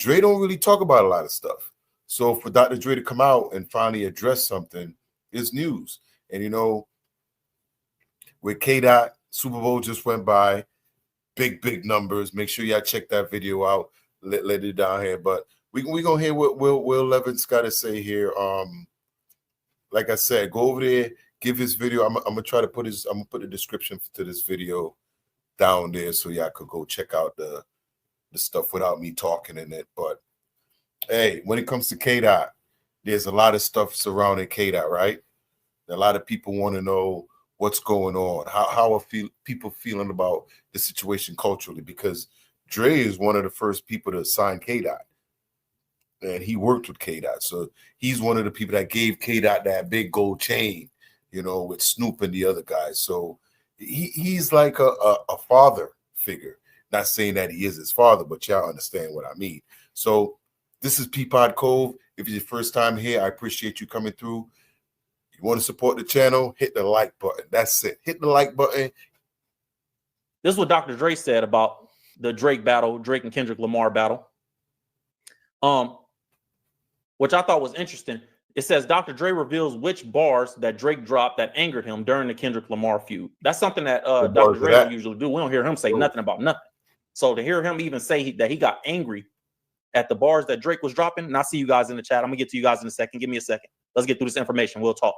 Dre don't really talk about a lot of stuff. So for Dr. Dre to come out and finally address something is news. And, you know, with K.Dot, Super Bowl just went by, big numbers. Make sure y'all check that video out. Let it down here. But we gonna hear what Will Levin's got to say here. Like I said, go over there, give his video. I'm gonna try to put the description to this video down there so y'all could go check out the stuff without me talking in it. But hey, when it comes to K.Dot, there's a lot of stuff surrounding K.Dot, right? A lot of people want to know what's going on. How are people feeling about the situation culturally? Because Dre is one of the first people to sign K.Dot. And he worked with K.Dot. So he's one of the people that gave K.Dot that big gold chain, you know, with Snoop and the other guys. So he's like a father figure. Not saying that he is his father, but y'all understand what I mean. So this is Peapod Cove. If it's your first time here, I appreciate you coming through. You want to support the channel, hit the like button. That's it. Hit the like button. This is what Dr. Dre said about the Drake battle, Drake and Kendrick Lamar battle. Which I thought was interesting. It says Dr. Dre reveals which bars that Drake dropped that angered him during the Kendrick Lamar feud. That's something that Dr. Dre don't usually do. We don't hear him say nothing about nothing. So to hear him even say that he got angry at the bars that Drake was dropping, and I see you guys in the chat. I'm gonna get to you guys in a second. Give me a second. Let's get through this information. We'll talk.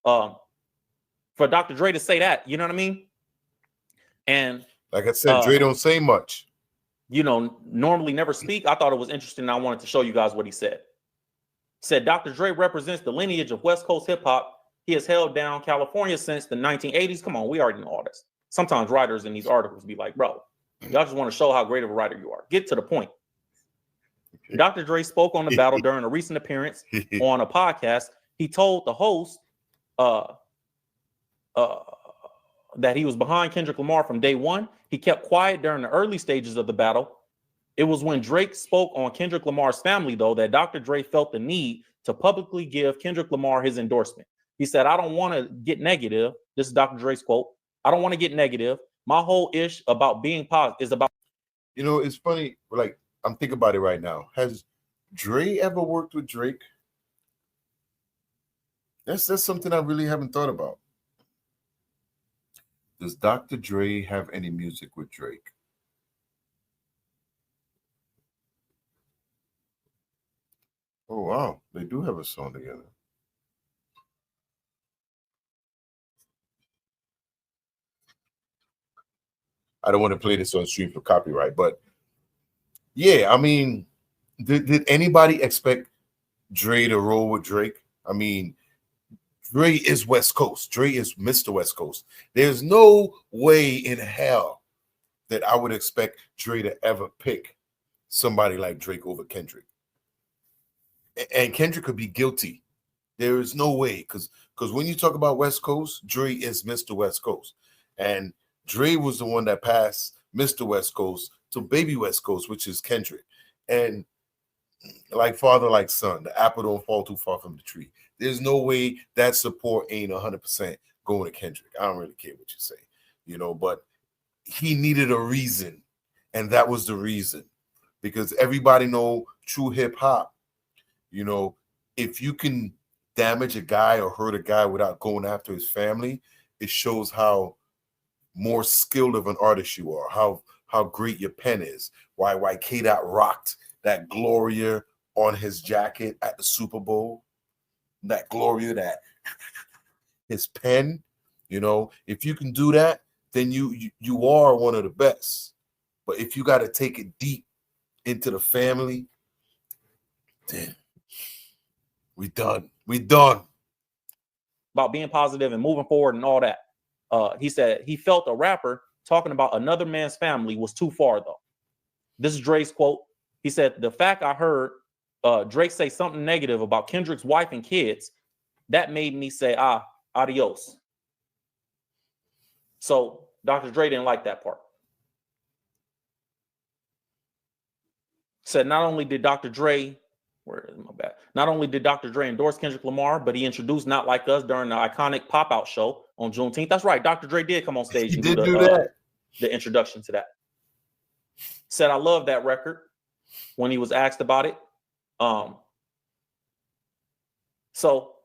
For Dr. Dre to say that, you know what I mean? And like I said, Dre don't say much. You know, normally never speak. I thought it was interesting. I wanted to show you guys what he said. Said Dr. Dre represents the lineage of West Coast hip hop. He has held down California since the 1980s. Come on, we already know all this. Sometimes writers in these articles be like, bro, y'all just want to show how great of a writer you are. Get to the point. Okay. Dr. Dre spoke on the battle during a recent appearance on a podcast. He told the host that he was behind Kendrick Lamar from day one. He kept quiet during the early stages of the battle. It was when Drake spoke on Kendrick Lamar's family, though, that Dr. Dre felt the need to publicly give Kendrick Lamar his endorsement. He said, I don't want to get negative. This is Dr. Dre's quote. I don't want to get negative. My whole ish about being positive is about. You know, it's funny. Like, I'm thinking about it right now. Has Dre ever worked with Drake? That's something I really haven't thought about. Does Dr. Dre have any music with Drake? Oh, wow. They do have a song together. I don't want to play this on stream for copyright, but yeah, I mean, did anybody expect Dre to roll with Drake? I mean, Dre is West Coast. Dre is Mr. West Coast. There's no way in hell that I would expect Dre to ever pick somebody like Drake over Kendrick. And Kendrick could be guilty. There is no way, because when you talk about West Coast, Dre is Mr. West Coast. And Dre was the one that passed Mr. West Coast to Baby West Coast, which is Kendrick. And like father, like son, the apple don't fall too far from the tree. There's no way that support ain't 100% going to Kendrick. I don't really care what you say, you know, but he needed a reason. And that was the reason, because everybody know true hip hop. You know, if you can damage a guy or hurt a guy without going after his family, it shows how more skilled of an artist you are, how great your pen is. Why K.Dot rocked that Gloria on his jacket at the Super Bowl. That Gloria, that his pen, you know, if you can do that, then you are one of the best. But if you got to take it deep into the family, then we done. About being positive and moving forward and all that. He said he felt a rapper talking about another man's family was too far, though. This is Dre's quote. He said, the fact I heard Drake say something negative about Kendrick's wife and kids, that made me say, adios. So Dr. Dre didn't like that part. Said not only did Dr. Dre endorse Kendrick Lamar, but he introduced Not Like Us during the iconic Popout show on Juneteenth. That's right. Dr. Dre did come on stage and do the introduction to that. Said, I love that record. when he was asked about it. So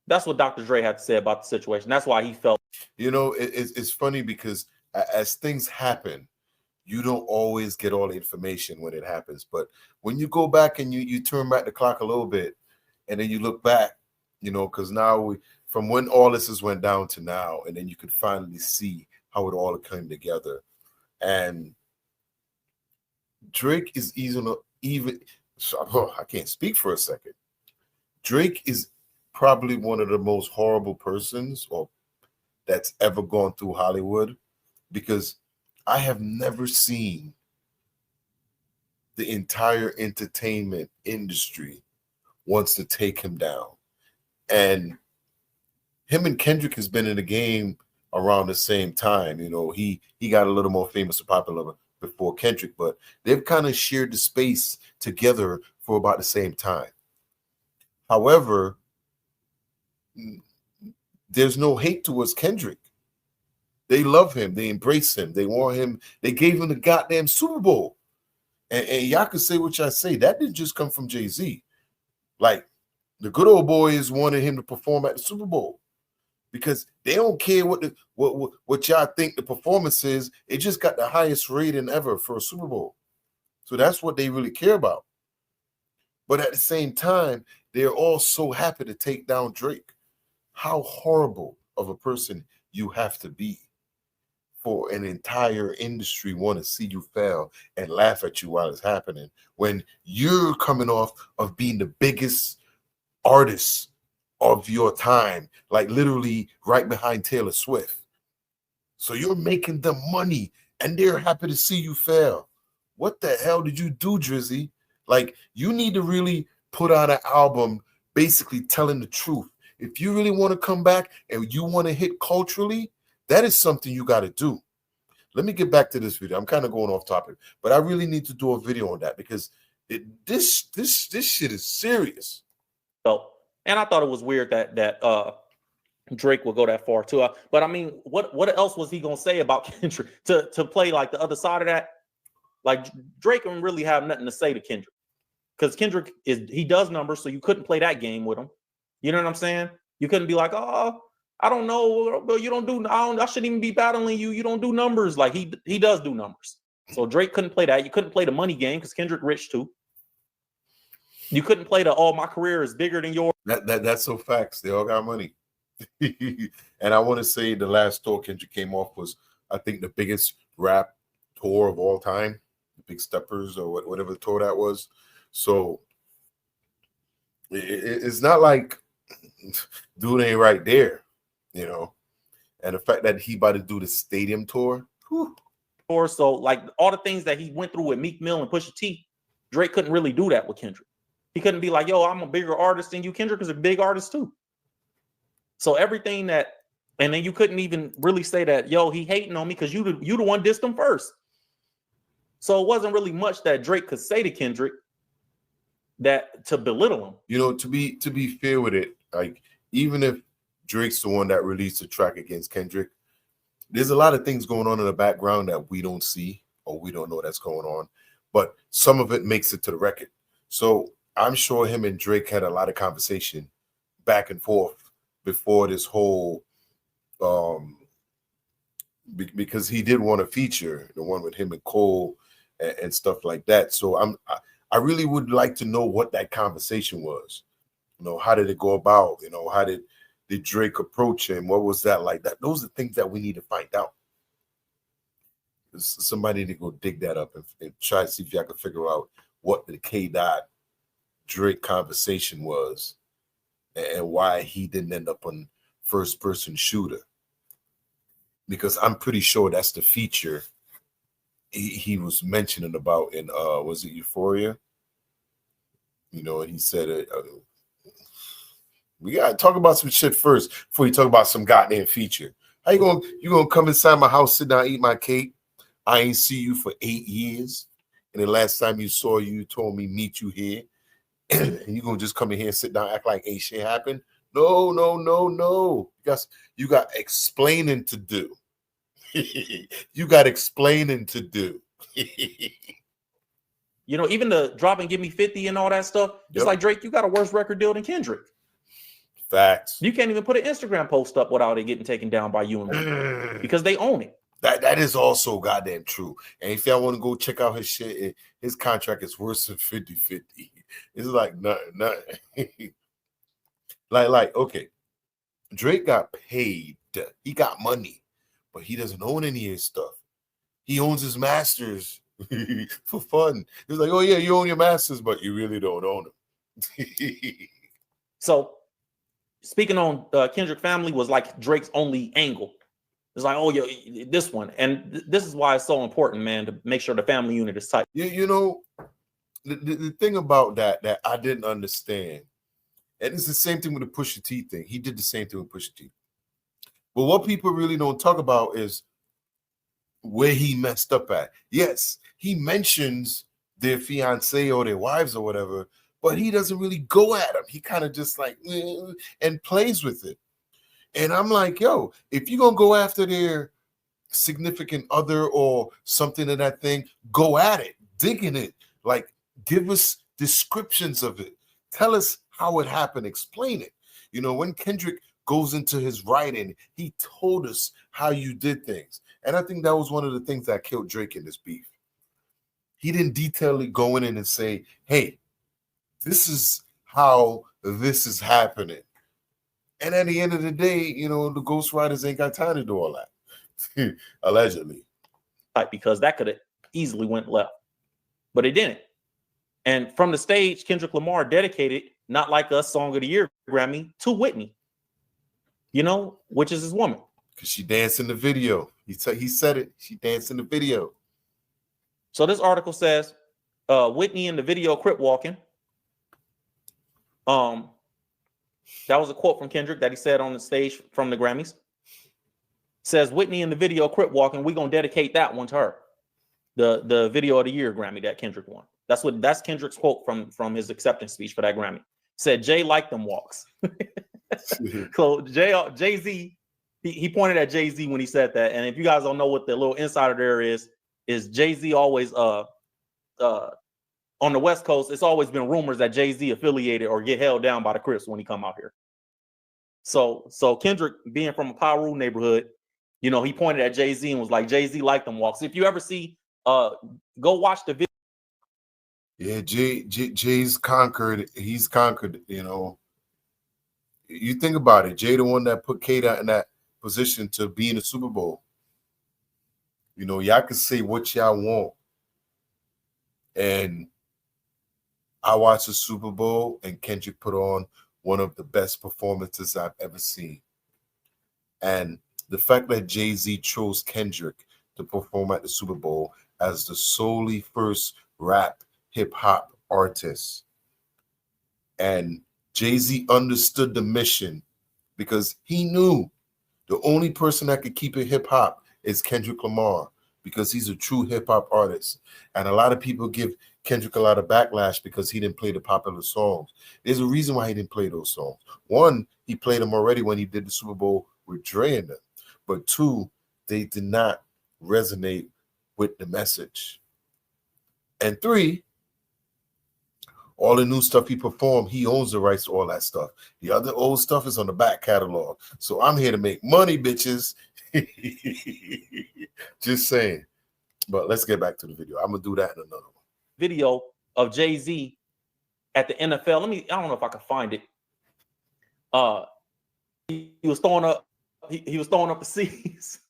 that's what Dr. Dre had to say about the situation. That's why he felt. You know, it's funny because as things happen, you don't always get all the information when it happens. But when you go back and you turn back the clock a little bit, and then you look back, you know, because now from when all this has went down to now, and then you could finally see how it all came together. And Drake is I can't speak for a second. Drake is probably one of the most horrible persons or that's ever gone through Hollywood, because I have never seen the entire entertainment industry wants to take him down. And him and Kendrick has been in the game around the same time. You know, he got a little more famous and popular before Kendrick, but they've kind of shared the space together for about the same time. However, there's no hate towards Kendrick. They love him. They embrace him. They want him. They gave him the goddamn Super Bowl. And y'all can say what y'all say. That didn't just come from Jay-Z. Like, the good old boys wanted him to perform at the Super Bowl because they don't care what y'all think the performance is. It just got the highest rating ever for a Super Bowl. So that's what they really care about. But at the same time, they're all so happy to take down Drake. How horrible of a person you have to be for an entire industry want to see you fail and laugh at you while it's happening, when you're coming off of being the biggest artist of your time, like literally right behind Taylor Swift. So you're making them money and they're happy to see you fail. What the hell did you do, Drizzy? Like, you need to really put out an album basically telling the truth. If you really want to come back and you want to hit culturally, that is something you got to do. Let me get back to this video. I'm kind of going off topic, but I really need to do a video on that because this shit is serious. So, and I thought it was weird that Drake would go that far too. But I mean, what else was he gonna say about Kendrick to play like the other side of that? Like, Drake don't really have nothing to say to Kendrick because Kendrick he does numbers, so you couldn't play that game with him. You know what I'm saying? You couldn't be like, oh, I don't know, but you don't do. I shouldn't even be battling you. You don't do numbers. Like he does do numbers. So Drake couldn't play that. You couldn't play the money game because Kendrick rich too. You couldn't play the my career is bigger than yours. That's so facts. They all got money. And I want to say the last tour Kendrick came off was, I think, the biggest rap tour of all time, the Big Steppers or whatever the tour that was. So it's not like dude ain't right there, you know. And the fact that he about to do the stadium tour. Or so, like, all the things that he went through with Meek Mill and Pusha T, Drake couldn't really do that with Kendrick. He couldn't be like, yo, I'm a bigger artist than you. Kendrick is a big artist too. So everything that, and then you couldn't even really say that, yo, he hating on me because you the one dissed him first. So it wasn't really much that Drake could say to Kendrick that to belittle him. You know, to be fair with it, like, even if Drake's the one that released a track against Kendrick, there's a lot of things going on in the background that we don't see or we don't know that's going on, but some of it makes it to the record. So I'm sure him and Drake had a lot of conversation back and forth before this whole, because he did want to feature the one with him and Cole and stuff like that. So I really would like to know what that conversation was. You know, how did it go about? You know, how did Drake approach him? What was that like? Those are things that we need to find out. Somebody need to go dig that up and try to see if y'all can figure out what the K.Dot Drake conversation was and why he didn't end up on first person shooter. Because I'm pretty sure that's the feature he was mentioning about in was it Euphoria? You know, and he said we gotta talk about some shit first before you talk about some goddamn feature. How you gonna come inside my house, sit down, eat my cake? I ain't see you for 8 years, and the last time you saw you told me meet you here, and you gonna just come in here and sit down, act like ain't shit happened? No. You got explaining to do. You got explaining to do. You know, even the drop and give me 50 and all that stuff. It's like, Drake, you got a worse record deal than Kendrick. Facts. You can't even put an Instagram post up without it getting taken down by you and me because they own it. That is also goddamn true. And if y'all want to go check out his shit, his contract is worse than 50-50. It's like nothing. like, okay, Drake got paid. He got money, but he doesn't own any of his stuff. He owns his masters for fun. It's like, oh yeah, you own your masters, but you really don't own them. So speaking on Kendrick family was like Drake's only angle. It's like, oh yeah, this one. And this is why it's so important, man, to make sure the family unit is tight. You know, the thing about that I didn't understand, and it's the same thing with the Pusha T thing. He did the same thing with Pusha T. But what people really don't talk about is where he messed up at. Yes, he mentions their fiance or their wives or whatever, but he doesn't really go at them. He kind of just like and plays with it. And I'm like, yo, if you're gonna go after their significant other or something of that thing, go at it, dig in it, like give us descriptions of it, tell us how it happened, explain it. You know, when Kendrick goes into his writing, he told us how you did things. And I think that was one of the things that killed Drake in this beef. He didn't detailedly go in and say, hey, this is how this is happening. And at the end of the day, you know, the ghostwriters ain't got time to do all that. Allegedly. Because that could have easily went left. But it didn't. And from the stage, Kendrick Lamar dedicated Not Like Us Song of the Year Grammy to Whitney. You know, which is his woman. Because she danced in the video. He said it. She danced in the video. So this article says Whitney in the video crip walking. That was a quote from Kendrick that he said on the stage from the Grammys. Says Whitney in the video crip walking. We're gonna dedicate that one to her. The video of the year Grammy that Kendrick won. That's Kendrick's quote from his acceptance speech for that Grammy. Said Jay liked them walks. So Jay-Z, he pointed at Jay-Z when he said that. And if you guys don't know what the little insider there is Jay-Z always on the West Coast, it's always been rumors that Jay-Z affiliated or get held down by the Crips when he come out here. So Kendrick, being from a Piru neighborhood, you know, he pointed at Jay-Z and was like, Jay-Z liked them walks. If you ever see, go watch the video. Yeah, Jay's conquered. He's conquered, you know. You think about it. Jay, the one that put K.Dot in that position to be in the Super Bowl. You know, y'all can say what y'all want. And I watched the Super Bowl, and Kendrick put on one of the best performances I've ever seen. And the fact that Jay-Z chose Kendrick to perform at the Super Bowl as the solely first rap hip-hop artist. And Jay-Z understood the mission because he knew the only person that could keep it hip-hop is Kendrick Lamar because he's a true hip-hop artist. And a lot of people give Kendrick a lot of backlash because he didn't play the popular songs. There's a reason why he didn't play those songs. One, he played them already when he did the Super Bowl with Dre in them. But two, they did not resonate with the message. And three, all the new stuff he performed, he owns the rights to all that stuff. The other old stuff is on the back catalog. So I'm here to make money, bitches. Just saying. But let's get back to the video. I'm going to do that in another one. Video of Jay-Z at the NFL. I don't know if I can find it. He was throwing up. He was throwing up the C's.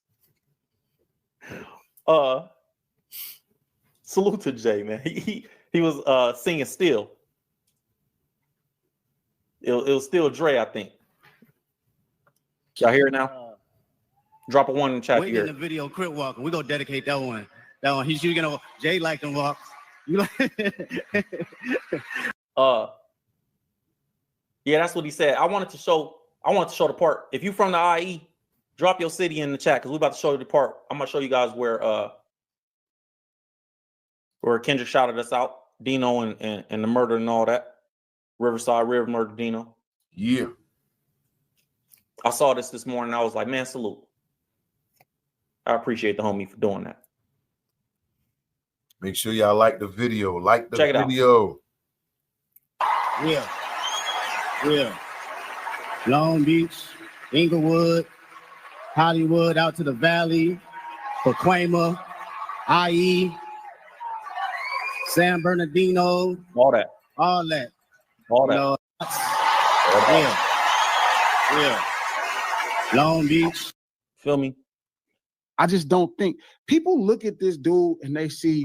Salute to Jay, man. He was singing Still. It was still Dre, I think. Y'all hear it now? Drop a one in the chat here. In the video crip walking. We're gonna dedicate that one. That one. He's gonna Jay like them walks. Yeah, that's what he said. I wanted to show the part. If you from the IE, drop your city in the chat because we're about to show you the part. I'm gonna show you guys where Kendrick shouted us out, Dino and the murder and all that. Riverside River murder Dino. Yeah. I saw this morning. I was like, man, salute. I appreciate the homie for doing that. Make sure y'all like the video. Like the Check it video. Yeah. Long Beach, Inglewood, Hollywood, out to the Valley, Pacoima, IE, San Bernardino, All that. all that. All that. You know, yeah. Long Beach. Feel me? I just don't think people look at this dude and they see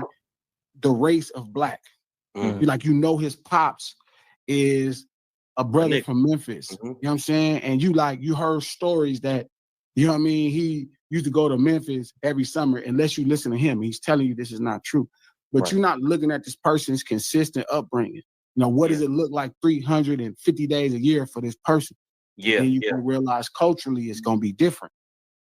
the race of black. Mhm. Like, you know, his pops is a brother Nick. from Memphis. Mhm. You know what I'm saying? And you heard stories that, you know what I mean, he used to go to Memphis every summer. Unless you listen to him, he's telling you this is not true. But Right. you're not looking at this person's consistent upbringing. You know, what does it look like 350 days a year for this person? Yeah. And then you can realize culturally it's going to be different.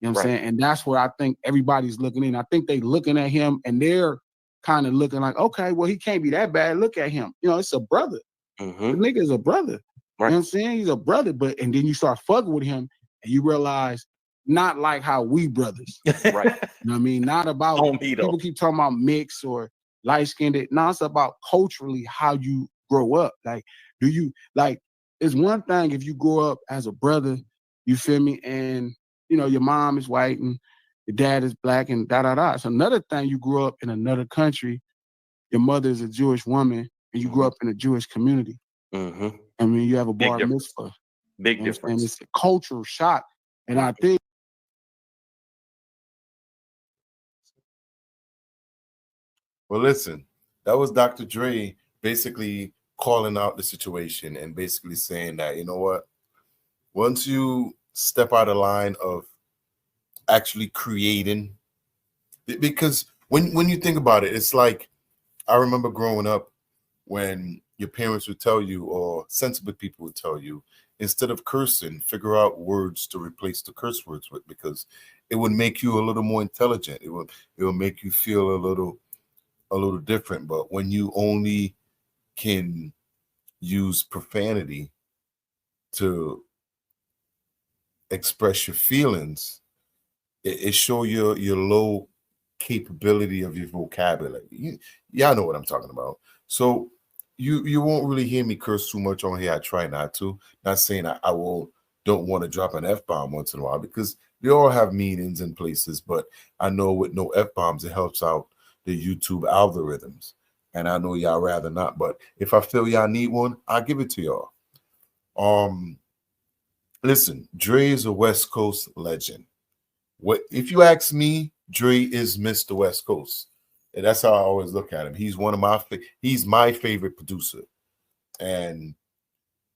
You know what I'm Right. saying? And that's where I think everybody's looking in. I think they looking at him and they're kind of looking like, okay, well, he can't be that bad. Look at him. You know, it's a brother. Mhm. The nigga is a brother. Right. You know what I'm saying? He's a brother. And then you start fucking with him and you realize not like how we brothers. Right. You know what I mean? Not about, On me, though. people keep talking about mix or light-skinned. No, it's about culturally how you grow up. Like, it's one thing if you grow up as a brother, you feel me? And, you know, your mom is white and your dad is black and da-da-da. It's another thing you grew up in another country, your mother is a Jewish woman, and you grew up in a Jewish community. Mhm. I mean, you have a Big bar difference. mitzvah. Big You know what I'm saying? difference. It's a cultural shock. And I think Well, listen, that was Dr. Dre basically calling out the situation and basically saying that, you know what? Once you step out of line of actually creating, because when you think about it, it's like, I remember growing up when your parents would tell you, or sensible people would tell you, instead of cursing, figure out words to replace the curse words with, because it would make you a little more intelligent. It will make you feel a little different. But when you only can use profanity to express your feelings, it show your low capability of your vocabulary. Y'all know what I'm talking about. So you won't really hear me curse too much on here. I try not to. Not saying I don't want to drop an F-bomb once in a while, because they all have meanings in places, but I know with no F-bombs, it helps out the YouTube algorithms. And I know y'all rather not, but if I feel y'all need one, I'll give it to y'all. Listen, Dre is a West Coast legend. What if you ask me, Dre is Mr. West Coast. And that's how I always look at him. He's he's my favorite producer. And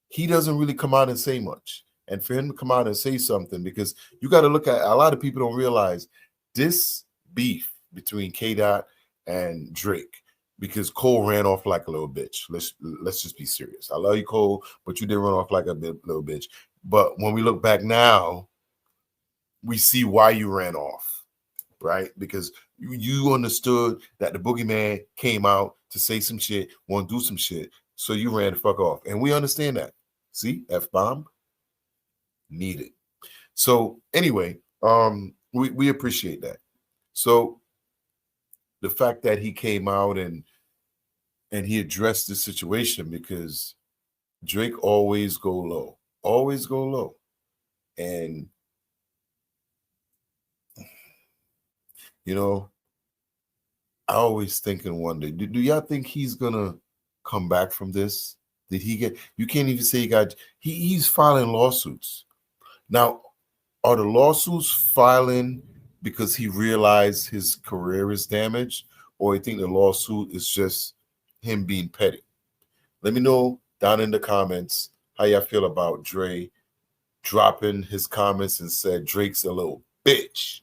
he doesn't really come out and say much. And for him to come out and say something, because you got to look at, a lot of people don't realize this beef between K.Dot and Drake, because Cole ran off like a little bitch. Let's just be serious. I love you, Cole, but you did run off like a little bitch. But when we look back now, we see why you ran off, right? Because you understood that the boogeyman came out to say some shit, want to do some shit, so you ran the fuck off. And we understand that. See, F-bomb needed. So anyway, we appreciate that. So the fact that he came out and he addressed the situation, because Drake always go low. And you know, I always think and wonder, do y'all think he's gonna come back from this? Did he get, you can't even say he's filing lawsuits. Now, are the lawsuits filing because he realized his career is damaged, or you think the lawsuit is just him being petty? Let me know down in the comments how y'all feel about Dre dropping his comments and said Drake's a little bitch.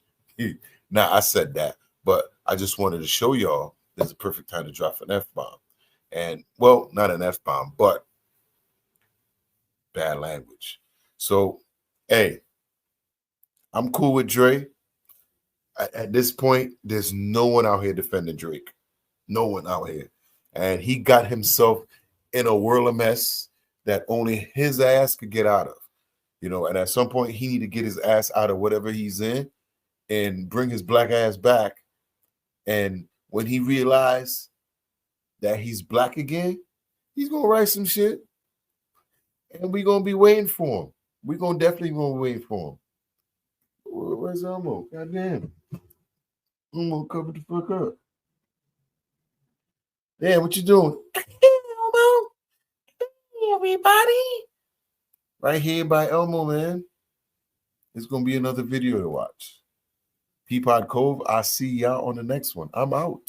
Now, I said that, but I just wanted to show y'all there's a perfect time to drop an F-bomb. And, well, not an F-bomb, but bad language. So, hey, I'm cool with Dre. At this point, there's no one out here defending Drake. No one out here. And he got himself in a whirl of mess that only his ass could get out of. You know, and at some point, he need to get his ass out of whatever he's in and bring his black ass back and when he realized that he's black again, he's gonna write some shit, and we're gonna be waiting for him. We're gonna definitely gonna wait for him. Where's Elmo? Goddamn. Elmo, cover the fuck up. Yeah, what you doing? Elmo. Hey, everybody. Right here by Elmo, man. It's gonna be another video to watch. Peapod Cove, I see y'all on the next one. I'm out.